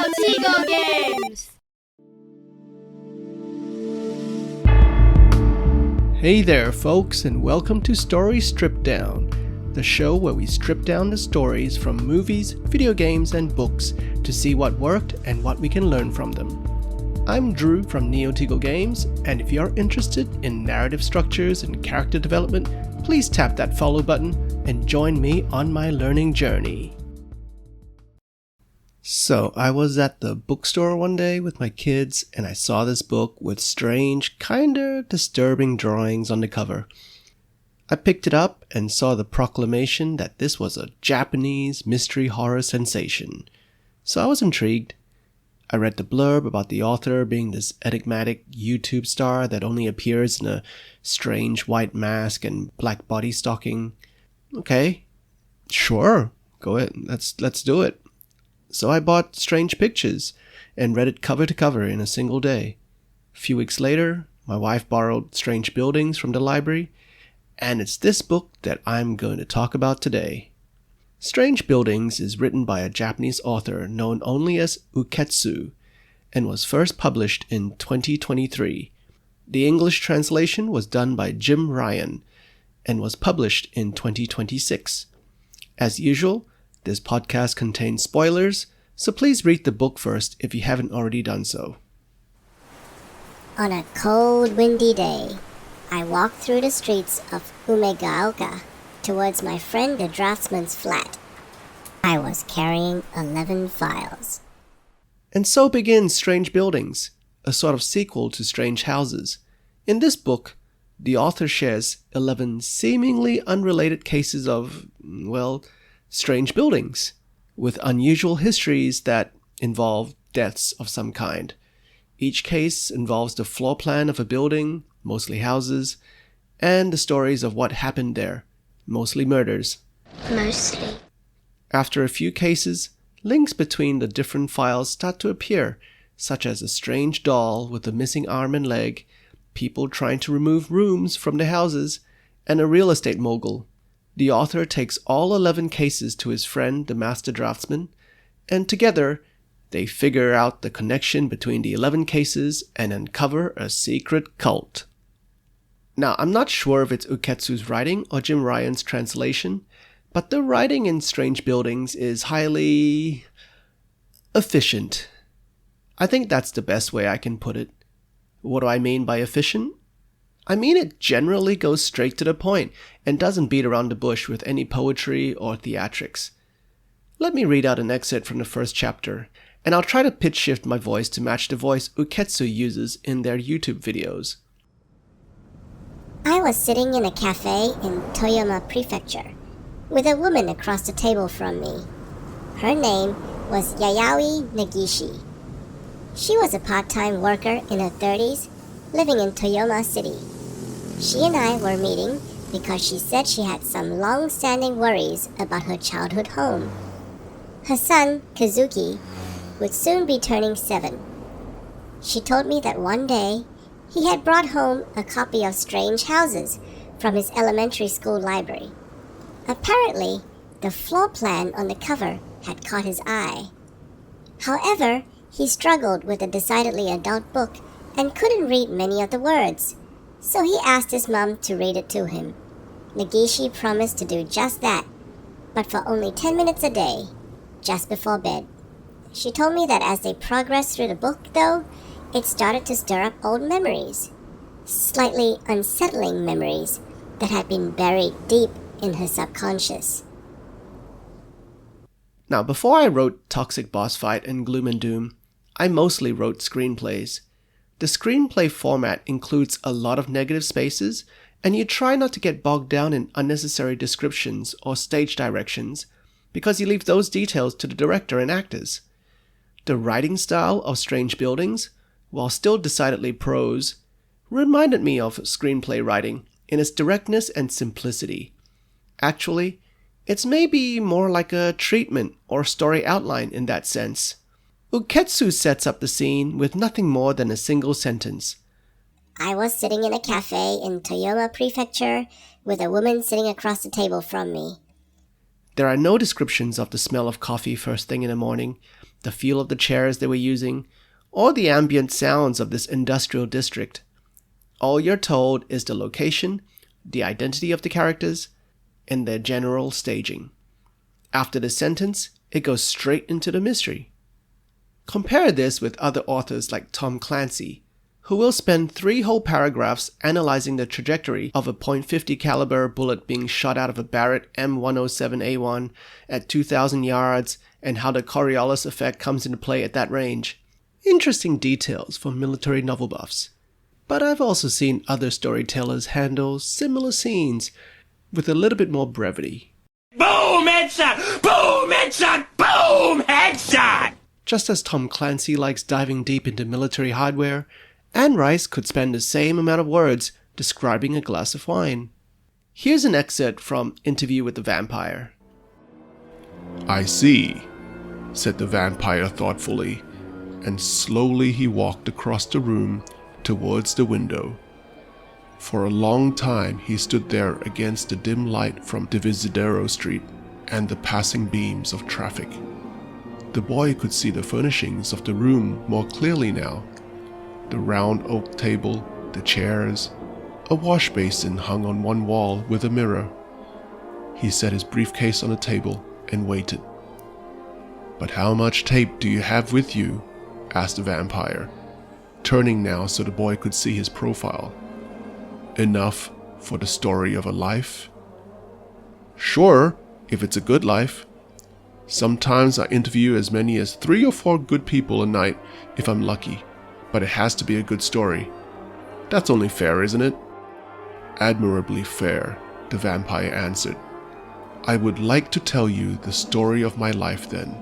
Neo-Tigo Games! Hey there folks, and welcome to Story Stripped Down, the show where we strip down the stories from movies, video games, and books to see what worked and what we can learn from them. I'm Drew from Neo-Tigo Games, and if you're interested in narrative structures and character development, please tap that follow button and join me on my learning journey. So, I was at the bookstore one day with my kids and I saw this book with strange, kinda disturbing drawings on the cover. I picked it up and saw the proclamation that this was a Japanese mystery horror sensation. So I was intrigued. I read the blurb about the author being this enigmatic YouTube star that only appears in a strange white mask and black body stocking. Okay, sure, go ahead, let's do it. So I bought Strange Pictures and read it cover to cover in a single day. A few weeks later, my wife borrowed Strange Buildings from the library, and it's this book that I'm going to talk about today. Strange Buildings is written by a Japanese author known only as Uketsu and was first published in 2023. The English translation was done by Jim Ryan and was published in 2026. As usual, this podcast contains spoilers, so please read the book first if you haven't already done so. On a cold, windy day, I walked through the streets of Umegaoka towards my friend the draftsman's flat. I was carrying 11 files. And so begins Strange Buildings, a sort of sequel to Strange Houses. In this book, the author shares 11 seemingly unrelated cases of, strange buildings, with unusual histories that involve deaths of some kind. Each case involves the floor plan of a building, mostly houses, and the stories of what happened there, mostly murders. Mostly. After a few cases, links between the different files start to appear, such as a strange doll with a missing arm and leg, people trying to remove rooms from the houses, and a real estate mogul. The author takes all 11 cases to his friend, the master draftsman, and together, they figure out the connection between the 11 cases and uncover a secret cult. Now, I'm not sure if it's Uketsu's writing or Jim Ryan's translation, but the writing in Strange Buildings is highly efficient. I think that's the best way I can put it. What do I mean by efficient? I mean it generally goes straight to the point and doesn't beat around the bush with any poetry or theatrics. Let me read out an excerpt from the first chapter, and I'll try to pitch shift my voice to match the voice Uketsu uses in their YouTube videos. I was sitting in a cafe in Toyama Prefecture with a woman across the table from me. Her name was Yayoi Negishi. She was a part-time worker in her 30s, living in Toyama City. She and I were meeting because she said she had some long-standing worries about her childhood home. Her son, Kazuki, would soon be turning 7. She told me that one day, he had brought home a copy of Strange Houses from his elementary school library. Apparently, the floor plan on the cover had caught his eye. However, he struggled with the decidedly adult book and couldn't read many of the words, so he asked his mom to read it to him. Negishi promised to do just that, but for only 10 minutes a day, just before bed. She told me that as they progressed through the book, though, it started to stir up old memories, slightly unsettling memories that had been buried deep in her subconscious. Now, before I wrote Toxic Boss Fight and Gloom and Doom, I mostly wrote screenplays. The screenplay format includes a lot of negative spaces, and you try not to get bogged down in unnecessary descriptions or stage directions, because you leave those details to the director and actors. The writing style of Strange Buildings, while still decidedly prose, reminded me of screenplay writing in its directness and simplicity. Actually, it's maybe more like a treatment or story outline in that sense. Uketsu sets up the scene with nothing more than a single sentence. I was sitting in a cafe in Toyama Prefecture with a woman sitting across the table from me. There are no descriptions of the smell of coffee first thing in the morning, the feel of the chairs they were using, or the ambient sounds of this industrial district. All you're told is the location, the identity of the characters, and their general staging. After the sentence, it goes straight into the mystery. Compare this with other authors like Tom Clancy, who will spend 3 whole paragraphs analyzing the trajectory of a .50 caliber bullet being shot out of a Barrett M107A1 at 2,000 yards and how the Coriolis effect comes into play at that range. Interesting details for military novel buffs. But I've also seen other storytellers handle similar scenes with a little bit more brevity. Boom, headshot! Boom, headshot! Boom, headshot! Just as Tom Clancy likes diving deep into military hardware, Anne Rice could spend the same amount of words describing a glass of wine. Here's an excerpt from Interview with the Vampire. "I see," said the vampire thoughtfully, and slowly he walked across the room towards the window. For a long time he stood there against the dim light from Divisadero Street and the passing beams of traffic. The boy could see the furnishings of the room more clearly now. The round oak table, the chairs, a wash basin hung on one wall with a mirror. He set his briefcase on the table and waited. "But how much tape do you have with you?" asked the vampire, turning now so the boy could see his profile. "Enough for the story of a life?" "Sure, if it's a good life. Sometimes I interview as many as 3 or 4 good people a night if I'm lucky, but it has to be a good story. That's only fair, isn't it?" "Admirably fair," the vampire answered. "I would like to tell you the story of my life then.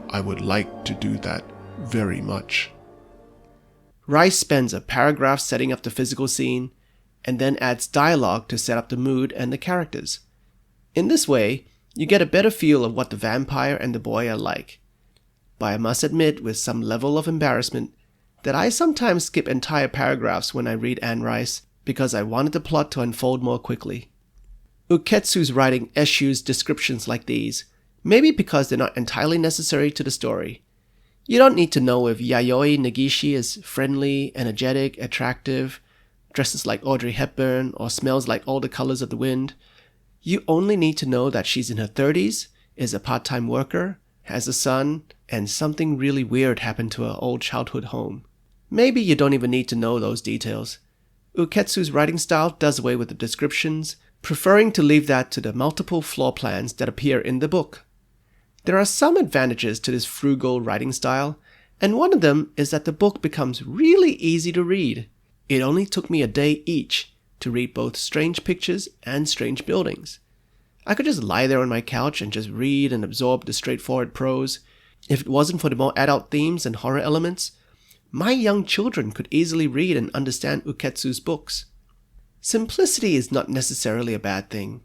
I would like to do that very much." Rice spends a paragraph setting up the physical scene, and then adds dialogue to set up the mood and the characters. In this way, you get a better feel of what the vampire and the boy are like. But I must admit with some level of embarrassment that I sometimes skip entire paragraphs when I read Anne Rice because I wanted the plot to unfold more quickly. Uketsu's writing eschews descriptions like these, maybe because they're not entirely necessary to the story. You don't need to know if Yayoi Negishi is friendly, energetic, attractive, dresses like Audrey Hepburn, or smells like all the colors of the wind. You only need to know that she's in her 30s, is a part-time worker, has a son, and something really weird happened to her old childhood home. Maybe you don't even need to know those details. Uketsu's writing style does away with the descriptions, preferring to leave that to the multiple floor plans that appear in the book. There are some advantages to this frugal writing style, and one of them is that the book becomes really easy to read. It only took me a day each to read both Strange Pictures and Strange Buildings. I could just lie there on my couch and just read and absorb the straightforward prose. If it wasn't for the more adult themes and horror elements, my young children could easily read and understand Uketsu's books. Simplicity is not necessarily a bad thing.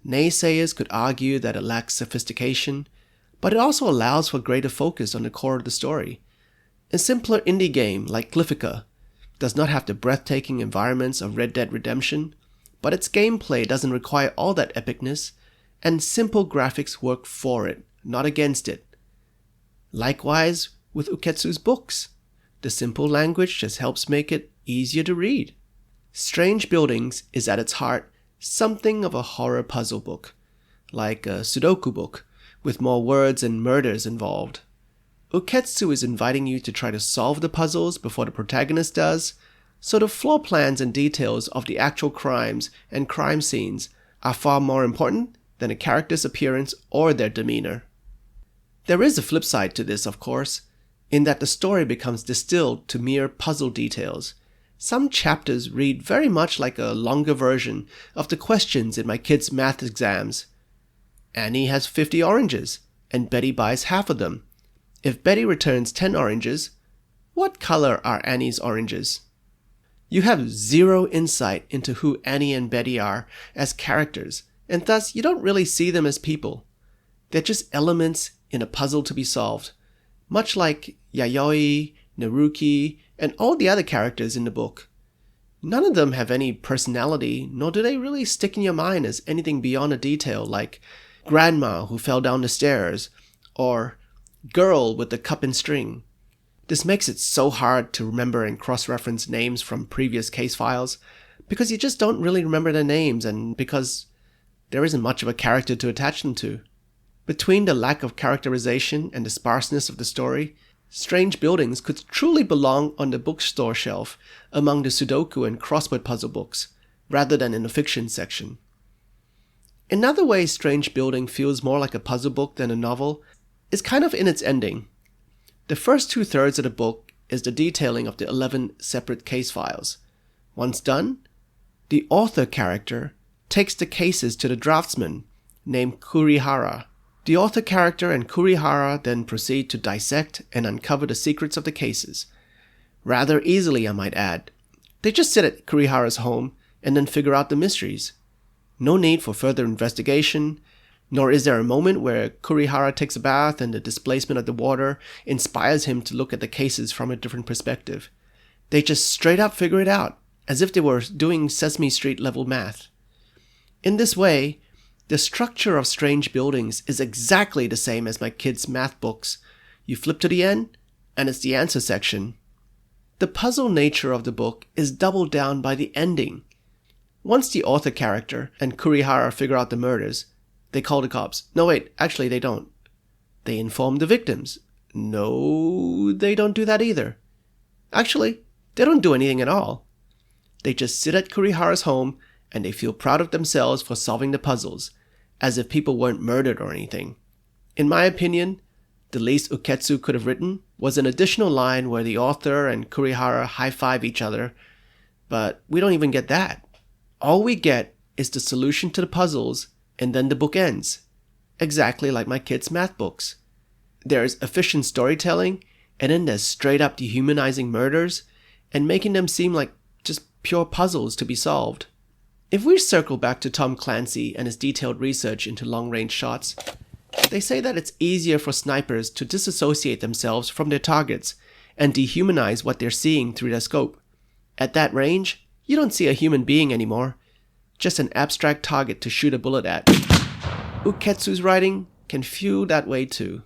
Naysayers could argue that it lacks sophistication, but it also allows for greater focus on the core of the story. A simpler indie game like Glyphica does not have the breathtaking environments of Red Dead Redemption, but its gameplay doesn't require all that epicness, and simple graphics work for it, not against it. Likewise with Uketsu's books. The simple language just helps make it easier to read. Strange Buildings is at its heart something of a horror puzzle book, like a Sudoku book, with more words and murders involved. Uketsu is inviting you to try to solve the puzzles before the protagonist does, so the floor plans and details of the actual crimes and crime scenes are far more important than a character's appearance or their demeanor. There is a flip side to this, of course, in that the story becomes distilled to mere puzzle details. Some chapters read very much like a longer version of the questions in my kids' math exams. Annie has 50 oranges, and Betty buys half of them. If Betty returns 10 oranges, what color are Annie's oranges? You have zero insight into who Annie and Betty are as characters, and thus you don't really see them as people. They're just elements in a puzzle to be solved, much like Yayoi, Naruki, and all the other characters in the book. None of them have any personality, nor do they really stick in your mind as anything beyond a detail like grandma who fell down the stairs, or girl with the cup and string. This makes it so hard to remember and cross-reference names from previous case files because you just don't really remember their names and because there isn't much of a character to attach them to. Between the lack of characterization and the sparseness of the story, Strange Buildings could truly belong on the bookstore shelf among the Sudoku and crossword puzzle books, rather than in the fiction section. Another way Strange Building feels more like a puzzle book than a novel is kind of in its ending. The first 2/3 of the book is the detailing of the 11 separate case files. Once done, the author character takes the cases to the draftsman, named Kurihara. The author character and Kurihara then proceed to dissect and uncover the secrets of the cases. Rather easily, I might add. They just sit at Kurihara's home and then figure out the mysteries. No need for further investigation, nor is there a moment where Kurihara takes a bath and the displacement of the water inspires him to look at the cases from a different perspective. They just straight up figure it out, as if they were doing Sesame Street level math. In this way, the structure of Strange Buildings is exactly the same as my kids' math books. You flip to the end, and it's the answer section. The puzzle nature of the book is doubled down by the ending. Once the author character and Kurihara figure out the murders, they call the cops. No, wait, actually they don't. They inform the victims. No, they don't do that either. Actually, they don't do anything at all. They just sit at Kurihara's home and they feel proud of themselves for solving the puzzles, as if people weren't murdered or anything. In my opinion, the least Uketsu could have written was an additional line where the author and Kurihara high-five each other, but we don't even get that. All we get is the solution to the puzzles, and then the book ends, exactly like my kids' math books. There's efficient storytelling, and then there's straight-up dehumanizing murders, and making them seem like just pure puzzles to be solved. If we circle back to Tom Clancy and his detailed research into long-range shots, they say that it's easier for snipers to disassociate themselves from their targets and dehumanize what they're seeing through their scope. At that range, you don't see a human being anymore, just an abstract target to shoot a bullet at. Uketsu's writing can feel that way too.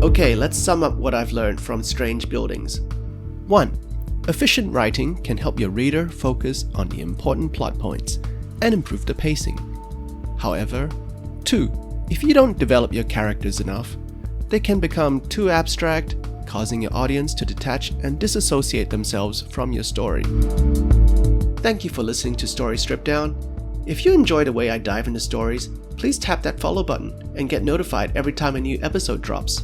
Okay, let's sum up what I've learned from Strange Buildings. 1. Efficient writing can help your reader focus on the important plot points and improve the pacing. However, 2. If you don't develop your characters enough, they can become too abstract, causing your audience to detach and disassociate themselves from your story. Thank you for listening to Story Stripped Down. If you enjoy the way I dive into stories, please tap that follow button and get notified every time a new episode drops.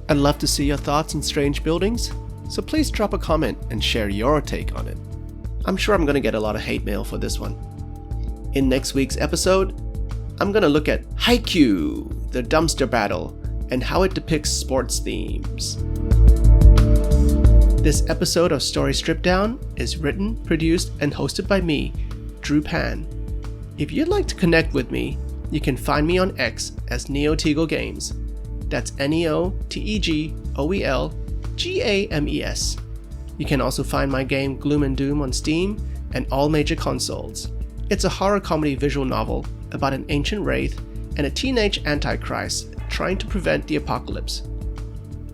I'd love to see your thoughts on Strange Buildings, so please drop a comment and share your take on it. I'm sure I'm going to get a lot of hate mail for this one. In next week's episode, I'm going to look at Haikyuu, the dumpster battle, and how it depicts sports themes. This episode of Story Stripped Down is written, produced, and hosted by me, Drew Pan. If you'd like to connect with me, you can find me on X as NeoTeagle Games. That's NeoTeagleGames. You can also find my game Gloom and Doom on Steam and all major consoles. It's a horror comedy visual novel about an ancient wraith and a teenage antichrist trying to prevent the apocalypse.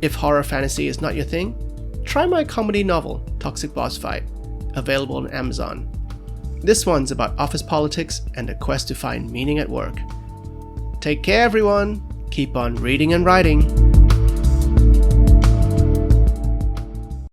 If horror fantasy is not your thing, try my comedy novel Toxic Boss Fight, available on Amazon. This one's about office politics and the quest to find meaning at work. Take care, everyone! Keep on reading and writing.